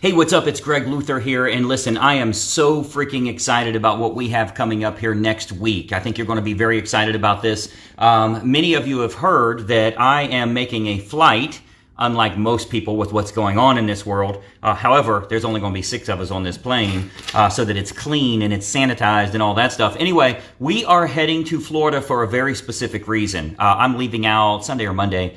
Hey, what's up? It's Greg Luther here. And listen, I am so freaking excited about what we have coming up here next week. I think you're going to be very excited about this. Many of you have heard that I am making a flight, unlike most people with what's going on in this world. However, there's only going to be 6 of us on this plane, so that it's clean and it's sanitized and all that stuff. Anyway, we are heading to Florida for a very specific reason. I'm leaving out Sunday or Monday.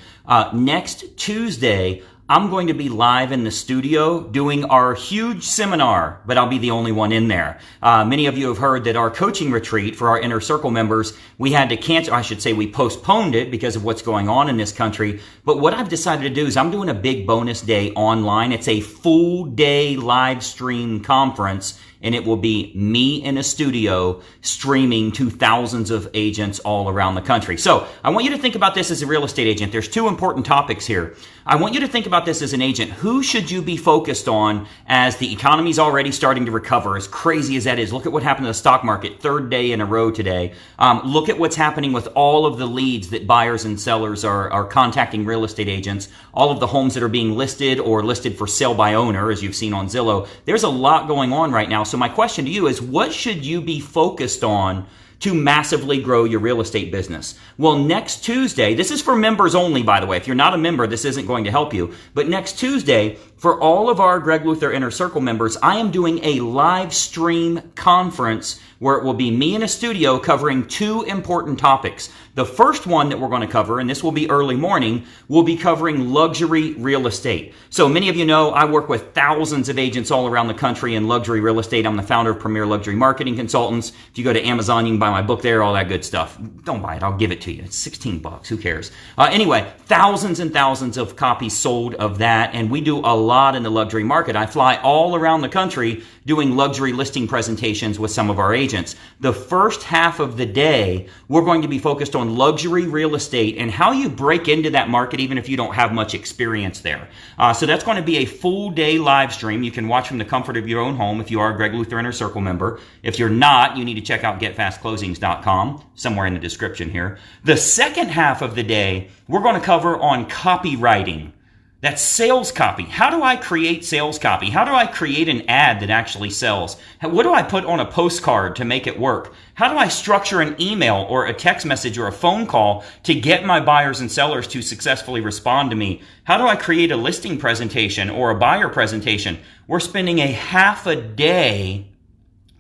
Next Tuesday, I'm going to be live in the studio doing our huge seminar, but I'll be the only one in there. Many of you have heard that our coaching retreat for our Inner Circle members, we had to cancel, I should say we postponed it because of what's going on in this country. But what I've decided to do is I'm doing a big bonus day online. It's a full day live stream conference, and it will be me in a studio streaming to thousands of agents all around the country. So I want you to think about this as a real estate agent. There's 2 important topics here. I want you to think about this as an agent. Who should you be focused on as the economy's already starting to recover, as crazy as that is? Look at what happened to the stock market, 3rd day in a row today. Look at what's happening with all of the leads that buyers and sellers are contacting real estate agents, all of the homes that are being listed or listed for sale by owner, as you've seen on Zillow. There's a lot going on right now. So my question to you is, what should you be focused on to massively grow your real estate business? Well, next Tuesday, this is for members only, by the way. If you're not a member, this isn't going to help you. But next Tuesday, for all of our Greg Luther Inner Circle members, I am doing a live stream conference where it will be me in a studio covering 2 important topics. The first one that we're going to cover, and this will be early morning, will be covering luxury real estate. So many of you know I work with thousands of agents all around the country in luxury real estate. I'm the founder of Premier Luxury Marketing Consultants. If you go to Amazon, you can buy my book there, all that good stuff. Don't buy it. I'll give it to you. It's $16. Who cares? Anyway, thousands and thousands of copies sold of that, and we do a lot in the luxury market. I fly all around the country doing luxury listing presentations with some of our agents. The first half of the day, we're going to be focused on luxury real estate and how you break into that market even if you don't have much experience there. So that's going to be a full day live stream. You can watch from the comfort of your own home if you are a Greg Luther Inner Circle member. If you're not, you need to check out getfastclosings.com, somewhere in the description here. The second half of the day, we're going to cover on copywriting. That's sales copy. How do I create sales copy? How do I create an ad that actually sells? What do I put on a postcard to make it work? How do I structure an email or a text message or a phone call to get my buyers and sellers to successfully respond to me? How do I create a listing presentation or a buyer presentation? We're spending a half a day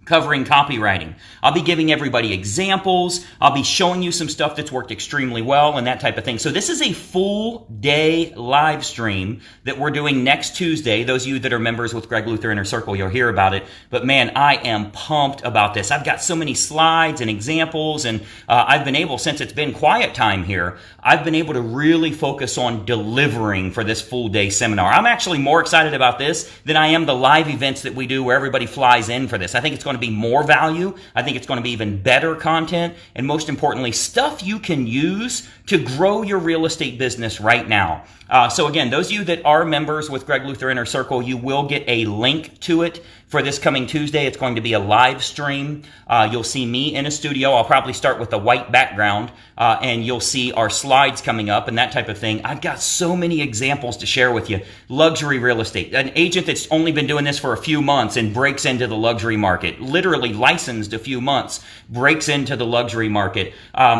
covering copywriting. I'll be giving everybody examples. I'll be showing you some stuff that's worked extremely well and that type of thing. So this is a full day live stream that we're doing next Tuesday. Those of you that are members with Greg Luther Inner Circle, you'll hear about it. But man, I am pumped about this. I've got so many slides and examples, and I've been able, since it's been quiet time here, I've been able to really focus on delivering for this full day seminar. I'm actually more excited about this than I am the live events that we do where everybody flies in for this. I think it's going to be more value. I think it's going to be even better content, and most importantly, stuff you can use to grow your real estate business right now. So again, those of you that are members with Greg Luther Inner Circle, you will get a link to it for this coming Tuesday. It's going to be a live stream. You'll see me in a studio. I'll probably start with a white background, and you'll see our slides coming up and that type of thing. I've got so many examples to share with you. Luxury real estate. An agent that's only been doing this for a few months and breaks into the luxury market, literally licensed a few months, breaks into the luxury market.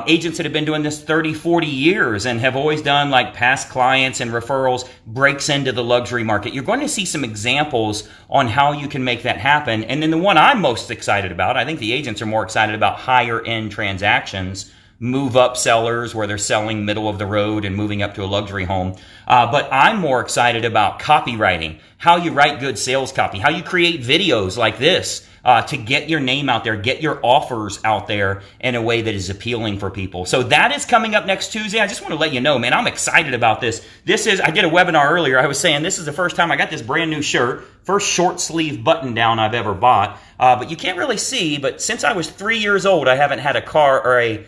Agents that have been doing this 30, 40 years and have always done like past clients and referrals, breaks into the luxury market. You're going to see some examples on how you can make that happen. And then the one I'm most excited about, I think the agents are more excited about higher end transactions, move up sellers where they're selling middle of the road and moving up to a luxury home. But I'm more excited about copywriting, how you write good sales copy, how you create videos like this to get your name out there, get your offers out there in a way that is appealing for people. So that is coming up next Tuesday. I just want to let you know, man, I'm excited about this. I did a webinar earlier. I was saying this is the first time I got this brand new shirt, first short sleeve button down I've ever bought. But you can't really see, but since I was 3 years old, I haven't had a car or a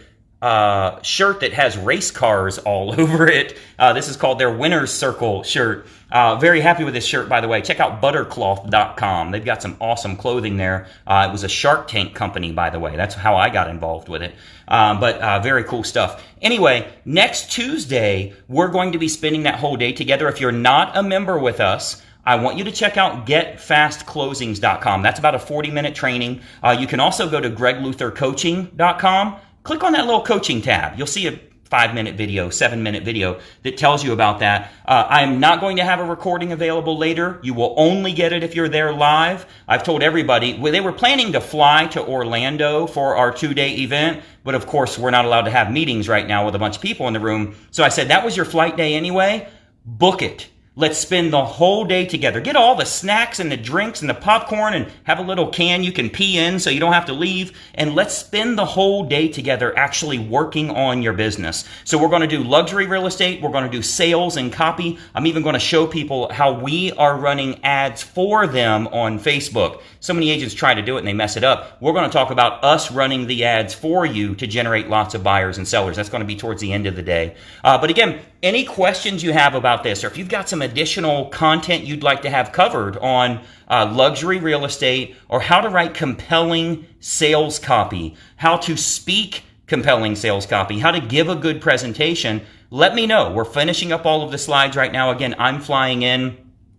shirt that has race cars all over it. This is called their Winner's Circle shirt. Very happy with this shirt, by the way. Check out buttercloth.com. They've got some awesome clothing there. It was a Shark Tank company, by the way. That's how I got involved with it. But very cool stuff. Anyway, next Tuesday, we're going to be spending that whole day together. If you're not a member with us, I want you to check out getfastclosings.com. That's about a 40-minute training. You can also go to gregluthercoaching.com. Click on that little coaching tab. You'll see a 5-minute video, 7-minute video that tells you about that. I'm not going to have a recording available later. You will only get it if you're there live. I've told everybody, they were planning to fly to Orlando for our 2-day event, but of course we're not allowed to have meetings right now with a bunch of people in the room. So I said, that was your flight day anyway, book it. Let's spend the whole day together. Get all the snacks and the drinks and the popcorn and have a little can you can pee in so you don't have to leave. And let's spend the whole day together actually working on your business. So we're going to do luxury real estate. We're going to do sales and copy. I'm even going to show people how we are running ads for them on Facebook. So many agents try to do it and they mess it up. We're going to talk about us running the ads for you to generate lots of buyers and sellers. That's going to be towards the end of the day. But again, any questions you have about this, or if you've got some additional content you'd like to have covered on luxury real estate, or how to write compelling sales copy, how to speak compelling sales copy, how to give a good presentation, let me know. We're finishing up all of the slides right now. Again, I'm flying in.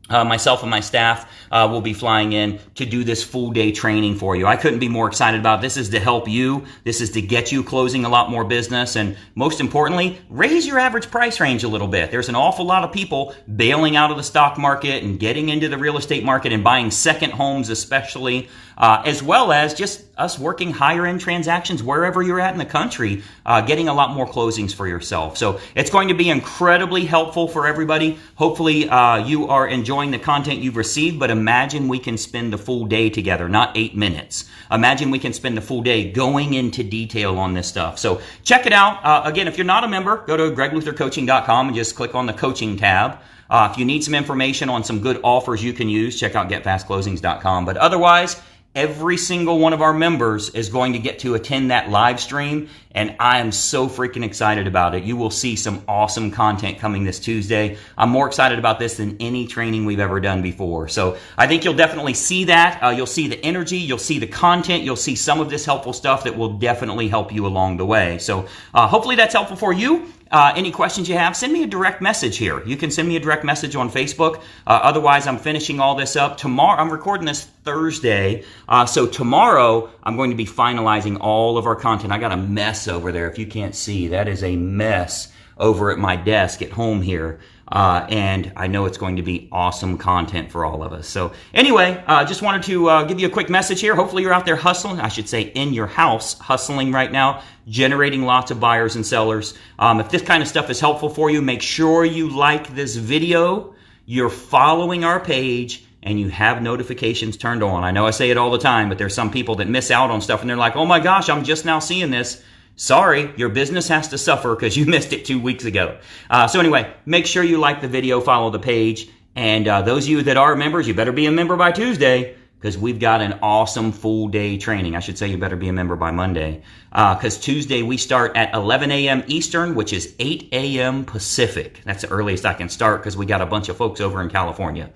Myself and my staff will be flying in to do this full day training for you. I couldn't be more excited about it. This is to help you. This is to get you closing a lot more business. And most importantly, raise your average price range a little bit. There's an awful lot of people bailing out of the stock market and getting into the real estate market and buying second homes especially, as well as just us working higher end transactions wherever you're at in the country, getting a lot more closings for yourself. So it's going to be incredibly helpful for everybody. Hopefully you are enjoying the content you've received, but imagine we can spend the full day together, not 8 minutes. Imagine we can spend the full day going into detail on this stuff. So check it out. Again, if you're not a member, go to gregluthercoaching.com and just click on the coaching tab. If you need some information on some good offers you can use, check out getfastclosings.com. But otherwise, every single one of our members is going to get to attend that live stream, and I am so freaking excited about it. You will see some awesome content coming this Tuesday. I'm more excited about this than any training we've ever done before. So I think you'll definitely see that. You'll see the energy, you'll see the content, you'll see some of this helpful stuff that will definitely help you along the way. So hopefully that's helpful for you. Any questions you have, send me a direct message here. You can send me a direct message on Facebook. Otherwise, I'm finishing all this up. Tomorrow, I'm recording this Thursday. So tomorrow, I'm going to be finalizing all of our content. I got a mess over there. If you can't see, that is a mess over at my desk at home here. And I know it's going to be awesome content for all of us. So anyway, just wanted to give you a quick message here. Hopefully you're out there hustling. I should say in your house, hustling right now, generating lots of buyers and sellers. If this kind of stuff is helpful for you, make sure you like this video, you're following our page, and you have notifications turned on. I know I say it all the time, but there's some people that miss out on stuff and they're like, oh my gosh, I'm just now seeing this. Sorry, your business has to suffer because you missed it 2 weeks ago. So anyway, make sure you like the video, follow the page. And those of you that are members, you better be a member by Tuesday because we've got an awesome full day training. I should say you better be a member by Monday because Tuesday we start at 11 a.m. Eastern, which is 8 a.m. Pacific. That's the earliest I can start because we got a bunch of folks over in California.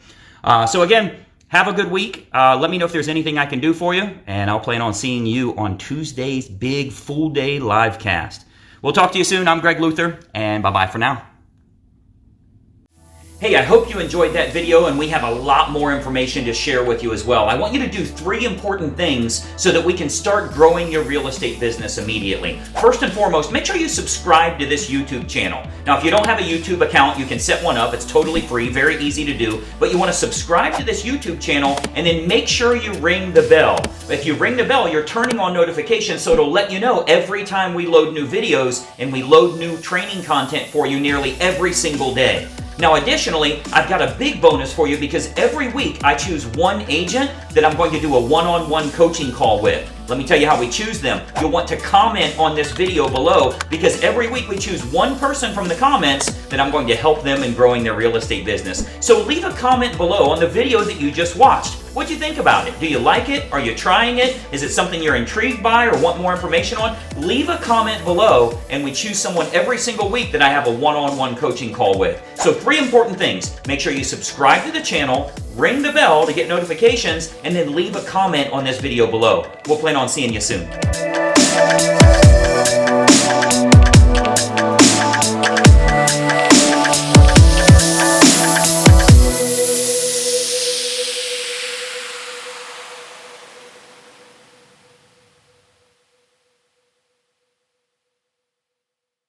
So again, have a good week. Let me know if there's anything I can do for you, and I'll plan on seeing you on Tuesday's big full day live cast. We'll talk to you soon. I'm Greg Luther, and bye-bye for now. Hey, I hope you enjoyed that video, and we have a lot more information to share with you as well. I want you to do 3 important things so that we can start growing your real estate business immediately. First and foremost, make sure you subscribe to this YouTube channel. Now, if you don't have a YouTube account, you can set one up. It's totally free, very easy to do. But you want to subscribe to this YouTube channel, and then make sure you ring the bell. If you ring the bell, you're turning on notifications, so it'll let you know every time we load new videos, and we load new training content for you nearly every single day. Now, additionally, I've got a big bonus for you because every week I choose one agent that I'm going to do a one-on-one coaching call with. Let me tell you how we choose them. You'll want to comment on this video below because every week we choose one person from the comments that I'm going to help them in growing their real estate business. So leave a comment below on the video that you just watched. What'd you think about it? Do you like it? Are you trying it? Is it something you're intrigued by or want more information on? Leave a comment below and we choose someone every single week that I have a one-on-one coaching call with. So 3 important things. Make sure you subscribe to the channel, ring the bell to get notifications, and then leave a comment on this video below. We'll plan on seeing you soon.